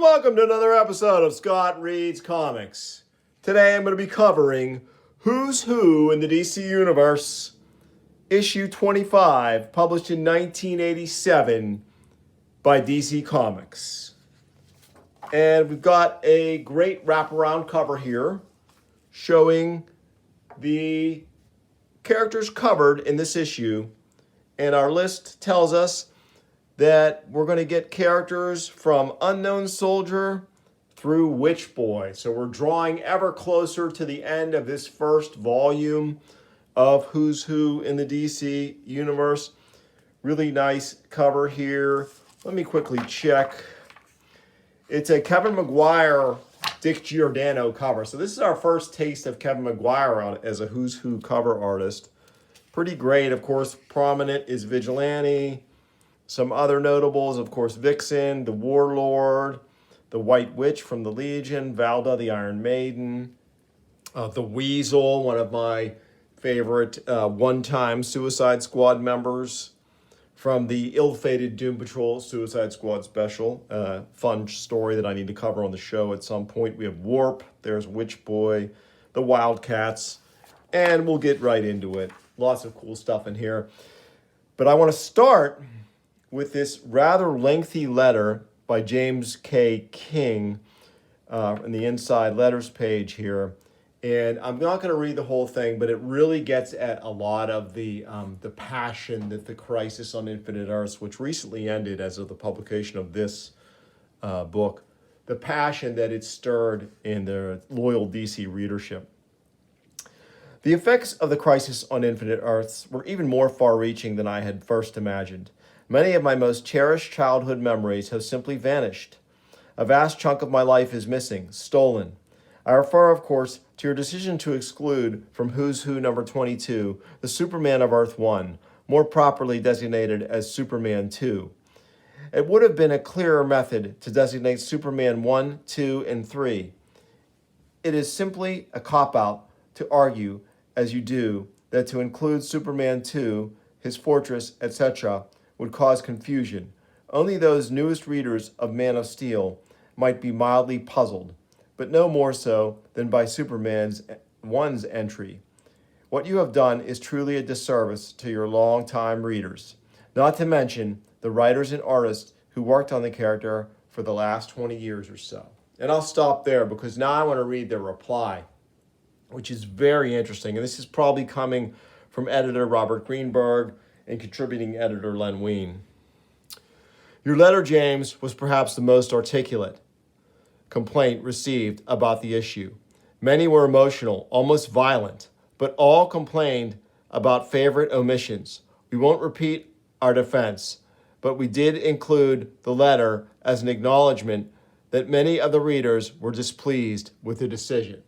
and welcome to another episode of Scott Reads Comics. Today I'm going to be covering Who's Who in the DC Universe, issue 25, published in 1987 by DC Comics. And we've got a great wraparound cover here showing the characters covered in this issue. And our list tells us that we're going to get characters from Unknown Soldier through Witch Boy. So we're drawing ever closer to the end of this first volume of Who's Who in the DC Universe. Really nice cover here. Let me quickly check. It's a Kevin Maguire, Dick Giordano cover. So this is our first taste of Kevin Maguire as a Who's Who cover artist. Pretty great. Of course, prominent is Vigilante. Some other notables, of course, Vixen, the Warlord, the White Witch from the Legion, Valda, the Iron Maiden, the Weasel, one of my favorite one-time Suicide Squad members from the ill-fated Doom Patrol Suicide Squad special. Fun story that I need to cover on the show at some point. We have Warp, there's Witch Boy, the Wildcats, and we'll get right into it. Lots of cool stuff in here. But I want to start with this rather lengthy letter by James K. King in the inside letters page here. And I'm not going to read the whole thing, but it really gets at a lot of the passion that the Crisis on Infinite Earths, which recently ended as of the publication of this book, the passion that it stirred in the loyal DC readership. The effects of the Crisis on Infinite Earths were even more far-reaching than I had first imagined. Many of my most cherished childhood memories have simply vanished. A vast chunk of my life is missing, stolen. I refer, of course, to your decision to exclude from Who's Who number 22 the Superman of Earth 1, more properly designated as Superman 2. It would have been a clearer method to designate Superman 1, 2, and 3. It is simply a cop-out to argue, as you do, that to include Superman 2, his fortress, etc., would cause confusion. Only those newest readers of Man of Steel might be mildly puzzled, but no more so than by Superman's 1's entry. What you have done is truly a disservice to your long-time readers, not to mention the writers and artists who worked on the character for the last 20 years or so. And I'll stop there because now I want to read their reply, which is very interesting. And this is probably coming from editor Robert Greenberg and contributing editor Len Wein. Your letter, James, was perhaps the most articulate complaint received about the issue. Many were emotional, almost violent, but all complained about favorite omissions. We won't repeat our defense, but we did include the letter as an acknowledgement that many of the readers were displeased with the decision.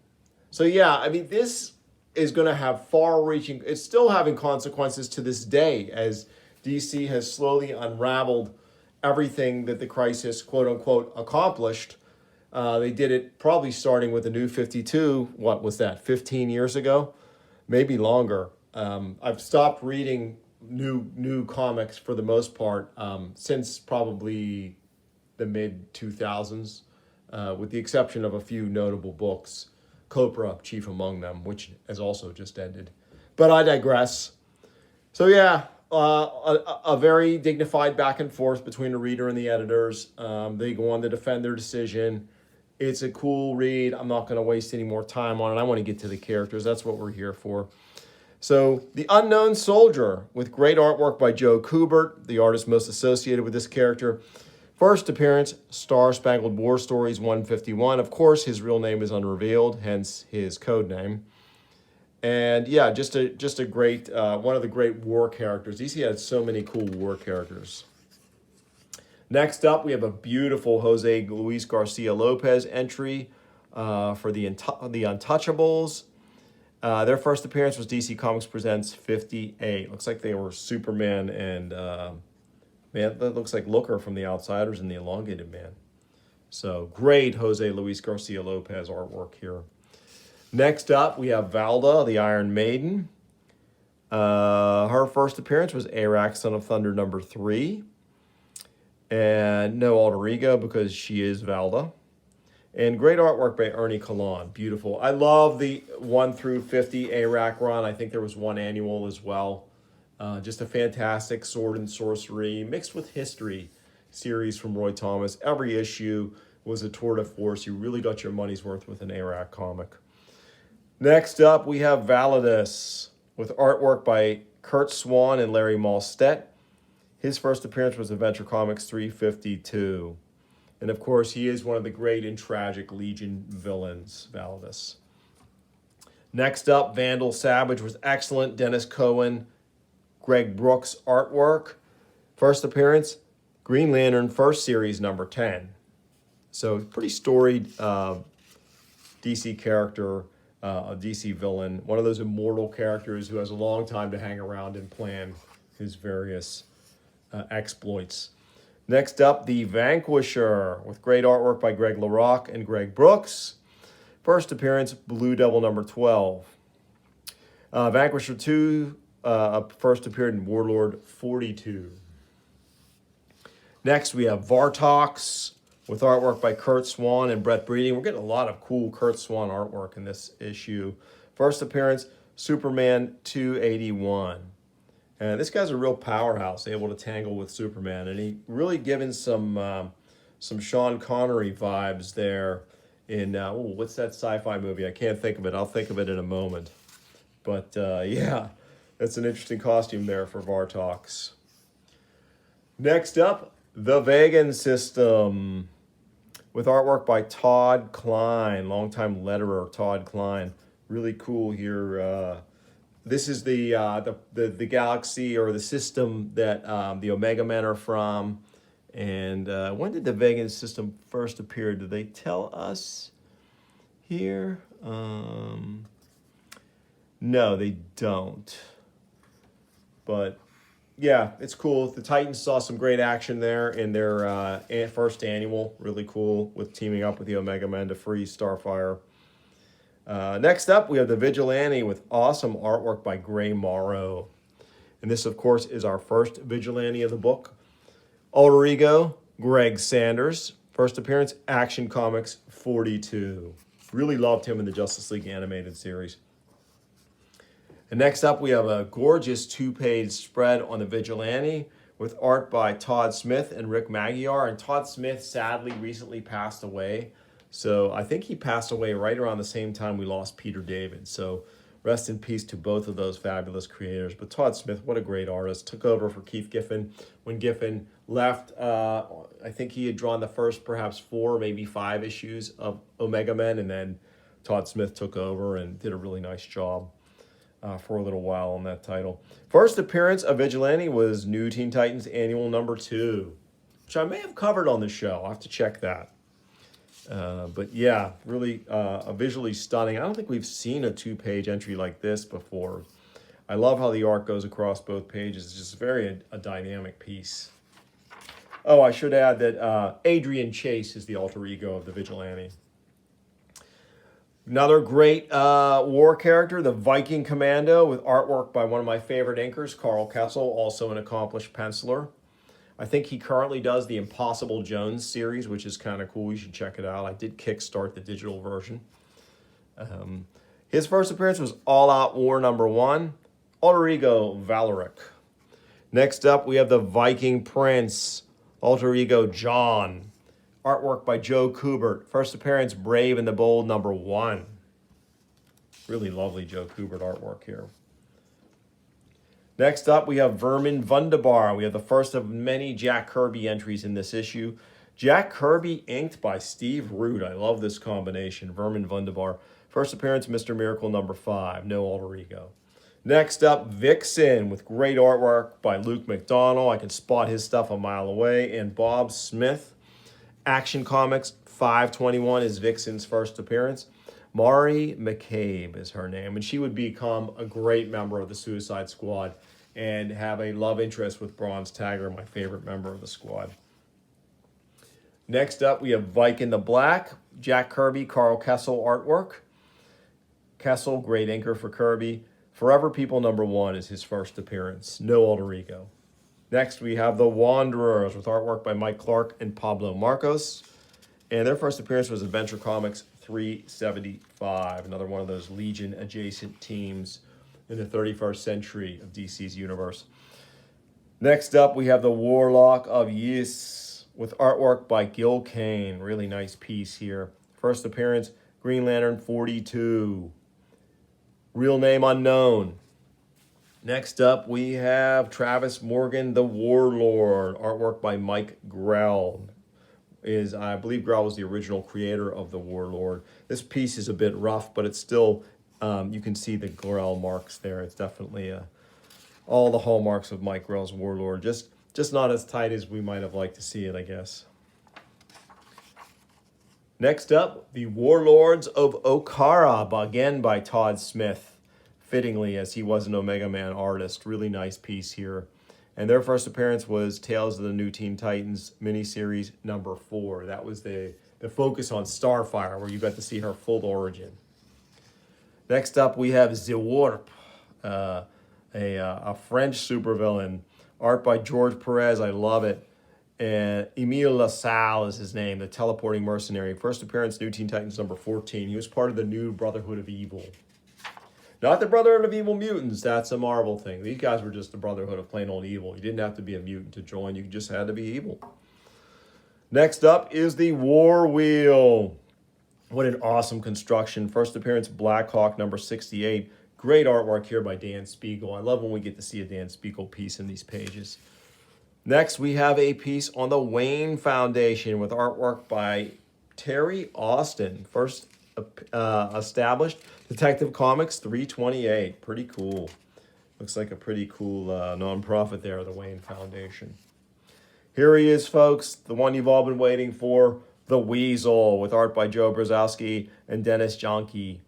So yeah, I mean, this is going to have far-reaching, it's still having consequences to this day as DC has slowly unraveled everything that the Crisis, quote-unquote, accomplished. They did it probably starting with the New 52, what was that, 15 years ago? Maybe longer. I've stopped reading new comics for the most part since probably the mid-2000s, with the exception of a few notable books. Copra, chief among them, which has also just ended. But I digress. So yeah, a very dignified back and forth between the reader and the editors. They go on to defend their decision. It's a cool read. I'm not going to waste any more time on it. I want to get to the characters. That's what we're here for. So The Unknown Soldier, with great artwork by Joe Kubert, the artist most associated with this character. First appearance, Star Spangled War Stories 151. Of course, his real name is unrevealed, hence his code name. And yeah, just a great, one of the great war characters. DC had so many cool war characters. Next up, we have a beautiful Jose Luis Garcia Lopez entry for the Untouchables. Their first appearance was DC Comics Presents 58. Looks like they were Superman and... Man, that looks like Looker from The Outsiders and The Elongated Man. So great Jose Luis Garcia Lopez artwork here. Next up, we have Valda, the Iron Maiden. Her first appearance was Arax, Son of Thunder number 3. And no alter ego because she is Valda. And great artwork by Ernie Kalan. Beautiful. I love the 1 through 50 ARAC run. I think there was one annual as well. Just a fantastic sword and sorcery mixed with history series from Roy Thomas. Every issue was a tour de force. You really got your money's worth with an ARAC comic. Next up, we have Validus with artwork by Kurt Swan and Larry Malstedt. His first appearance was Adventure Comics 352. And of course, he is one of the great and tragic Legion villains, Validus. Next up, Vandal Savage was excellent. Dennis Cohen, Greg Brooks artwork. First appearance, Green Lantern, first series, number 10. So pretty storied DC character, a DC villain. One of those immortal characters who has a long time to hang around and plan his various exploits. Next up, the Vanquisher, with great artwork by Greg LaRocque and Greg Brooks. First appearance, Blue Devil number 12. Vanquisher 2 first appeared in Warlord 42. Next, we have Vartox, with artwork by Kurt Swan and Brett Breeding. We're getting a lot of cool Kurt Swan artwork in this issue. First appearance, Superman 281. And this guy's a real powerhouse, able to tangle with Superman. And he really given some Sean Connery vibes there in, what's that sci-fi movie? I can't think of it. I'll think of it in a moment. But yeah, that's an interesting costume there for Vartox. Next up, the Vegan System, with artwork by Todd Klein, longtime letterer Todd Klein. Really cool here. This is the galaxy or the system that the Omega Men are from. And when did the Vegan System first appear? Did they tell us here? No, they don't. But yeah, it's cool. The Titans saw some great action there in their first annual. Really cool with teaming up with the Omega Men to free Starfire. Next up, we have the Vigilante with awesome artwork by Gray Morrow. And this, of course, is our first Vigilante of the book. Alter Ego, Greg Sanders. First appearance, Action Comics 42. Really loved him in the Justice League animated series. And next up, we have a gorgeous 2-page spread on the Vigilante with art by Todd Smith and Rick Magyar. And Todd Smith sadly recently passed away. So I think he passed away right around the same time we lost Peter David. So rest in peace to both of those fabulous creators. But Todd Smith, what a great artist. Took over for Keith Giffen. When Giffen left, I think he had drawn the first perhaps 4, maybe 5 issues of Omega Men. And then Todd Smith took over and did a really nice job for a little while on that title. First appearance of Vigilante was New Teen Titans Annual number 2, which I may have covered on the show. I'll have to check that. But yeah, really visually stunning. I don't think we've seen a 2-page entry like this before. I love how the art goes across both pages. It's just very a dynamic piece. Oh, I should add that Adrian Chase is the alter ego of the Vigilante. Another great war character, the Viking Commando, with artwork by one of my favorite inkers, Carl Kessel, also an accomplished penciler. I think he currently does the Impossible Jones series, which is kind of cool. You should check it out. I did kickstart the digital version. His first appearance was All Out War number 1, alter ego Valeric. Next up, we have the Viking Prince, alter ego John. Artwork by Joe Kubert. First appearance, Brave and the Bold number 1. Really lovely Joe Kubert artwork here. Next up, we have Vermin Wunderbar. We have the first of many Jack Kirby entries in this issue. Jack Kirby inked by Steve Root. I love this combination. Vermin Wunderbar. First appearance, Mr. Miracle number 5. No alter ego. Next up, Vixen with great artwork by Luke McDonnell. I can spot his stuff a mile away. And Bob Smith. Action Comics 521 is Vixen's first appearance. Mari McCabe is her name, and she would become a great member of the Suicide Squad and have a love interest with Bronze Tiger, my favorite member of the squad. Next up, we have Viking the Black, Jack Kirby, Carl Kessel artwork. Kessel, great inker for Kirby. Forever People number 1 is his first appearance. No alter ego. Next, we have the Wanderers with artwork by Mike Clark and Pablo Marcos. And their first appearance was Adventure Comics 375, another one of those Legion adjacent teams in the 31st century of DC's universe. Next up, we have the Warlock of Ys with artwork by Gil Kane. Really nice piece here. First appearance, Green Lantern 42. Real name unknown. Next up, we have Travis Morgan, the Warlord. Artwork by Mike Grell. I believe Grell was the original creator of the Warlord. This piece is a bit rough, but it's still, you can see the Grell marks there. It's definitely all the hallmarks of Mike Grell's Warlord. Just not as tight as we might have liked to see it, I guess. Next up, the Warlords of Okara, again by Todd Smith, fittingly as he was an Omega Man artist. Really nice piece here. And their first appearance was Tales of the New Teen Titans miniseries number 4. That was the focus on Starfire, where you got to see her full origin. Next up, we have Zewarp, a French supervillain. Art by George Perez, I love it. And Emile LaSalle is his name, the teleporting mercenary. First appearance, New Teen Titans number 14. He was part of the new Brotherhood of Evil. Not the Brotherhood of Evil Mutants, that's a Marvel thing. These guys were just the Brotherhood of plain old evil. You didn't have to be a mutant to join, you just had to be evil. Next up is the War Wheel. What an awesome construction. First appearance, Black Hawk number 68. Great artwork here by Dan Spiegel. I love when we get to see a Dan Spiegel piece in these pages. Next, we have a piece on the Wayne Foundation with artwork by Terry Austin. First established Detective Comics 328. Pretty cool. Looks like a pretty cool nonprofit there, the Wayne Foundation. Here he is, folks, the one you've all been waiting for, the Weasel, with art by Joe Brzezowski and Dennis Janke.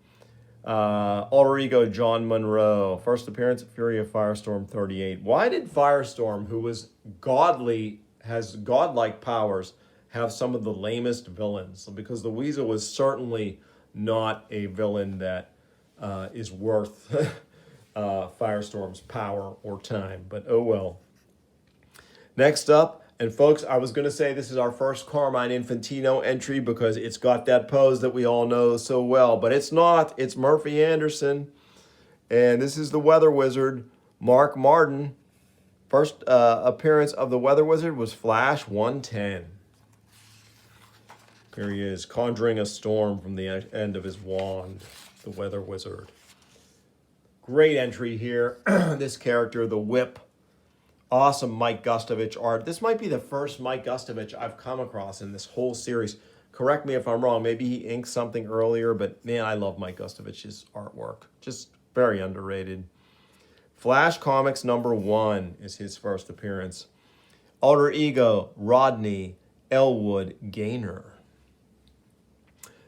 Alter ego, John Monroe. First appearance, Fury of Firestorm 38. Why did Firestorm, who was godly, has godlike powers, have some of the lamest villains? Because the Weasel was certainly not a villain that is worth Firestorm's power or time, but oh well. Next up, and folks, I was going to say this is our first Carmine Infantino entry because it's got that pose that we all know so well, but it's not. It's Murphy Anderson, and this is the Weather Wizard, Mark Martin. First appearance of the Weather Wizard was Flash 110. Here he is, conjuring a storm from the end of his wand, the Weather Wizard. Great entry here. This character, the Whip. Awesome Mike Gustovich art. This might be the first Mike Gustovich I've come across in this whole series. Correct me if I'm wrong. Maybe he inked something earlier, but man, I love Mike Gustovich's artwork. Just very underrated. Flash Comics number 1 is his first appearance. Alter ego, Rodney Elwood Gaynor.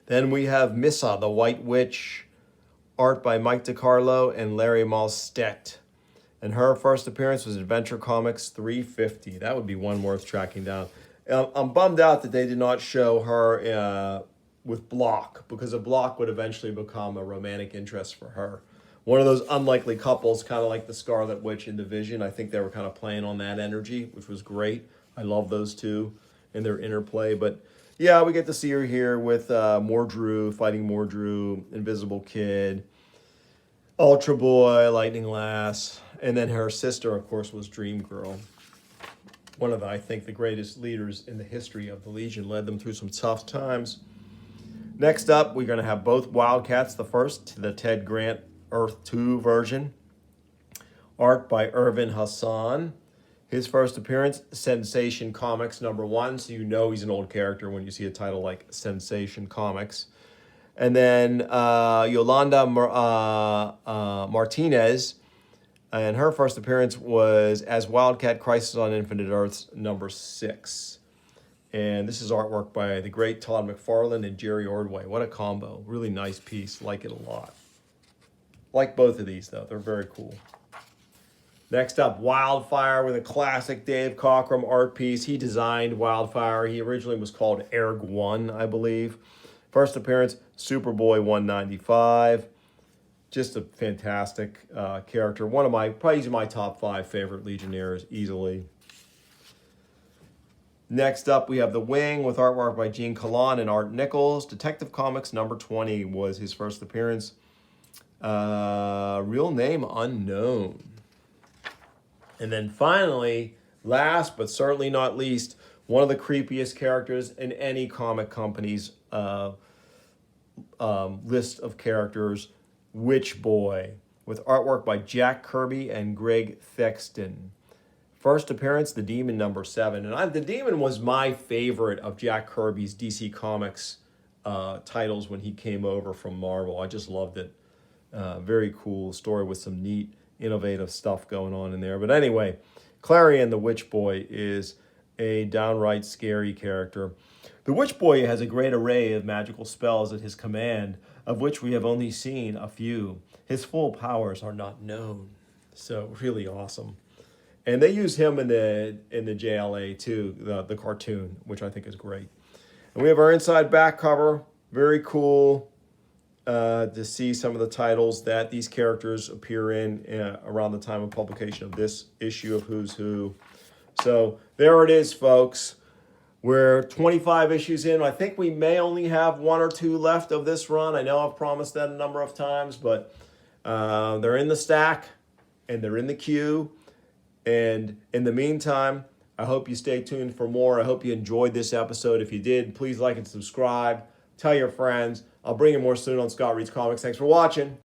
Then we have Missa, the White Witch, art by Mike DiCarlo and Larry Malstedt. And her first appearance was Adventure Comics 350. That would be one worth tracking down. I'm bummed out that they did not show her with Block, because a Block would eventually become a romantic interest for her. One of those unlikely couples, kind of like the Scarlet Witch and the Vision. I think they were kind of playing on that energy, which was great. I love those two and their interplay. But yeah, we get to see her here with Mordru, fighting Mordru, Invisible Kid, Ultra Boy, Lightning Lass, and then her sister, of course, was Dream Girl. One of, I think, the greatest leaders in the history of the Legion, led them through some tough times. Next up, we're going to have both Wildcats, the first, the Ted Grant Earth 2 version. Art by Irvin Hassan. His first appearance, Sensation Comics number 1, so you know he's an old character when you see a title like Sensation Comics. And then Yolanda Martinez, and her first appearance was as Wildcat Crisis on Infinite Earths number 6. And this is artwork by the great Todd McFarlane and Jerry Ordway. What a combo. Really nice piece. Like it a lot. Like both of these, though. They're very cool. Next up, Wildfire with a classic Dave Cockrum art piece. He designed Wildfire. He originally was called Erg 1, I believe. First appearance, Superboy 195. Just a fantastic character. Probably my top 5 favorite Legionnaires, easily. Next up, we have The Wing with artwork by Gene Colan and Art Nichols. Detective Comics number 20 was his first appearance. Real name unknown. And then finally, last but certainly not least, one of the creepiest characters in any comic company's list of characters, Witch Boy, with artwork by Jack Kirby and Greg Thexton. First appearance, The Demon number 7. And The Demon was my favorite of Jack Kirby's DC Comics titles when he came over from Marvel. I just loved it. Very cool story with some neat, innovative stuff going on in there. But anyway, Clarion the Witch Boy is a downright scary character. The Witch Boy has a great array of magical spells at his command, of which we have only seen a few. His full powers are not known. So really awesome. And they use him in the JLA too, the cartoon, which I think is great. And we have our inside back cover. Very cool to see some of the titles that these characters appear in around the time of publication of this issue of Who's Who. So there it is, folks. We're 25 issues in. I think we may only have 1 or 2 left of this run. I know I've promised that a number of times, but they're in the stack and they're in the queue. And in the meantime, I hope you stay tuned for more. I hope you enjoyed this episode. If you did, please like and subscribe. Tell your friends. I'll bring you more soon on Scott Reads Comics. Thanks for watching.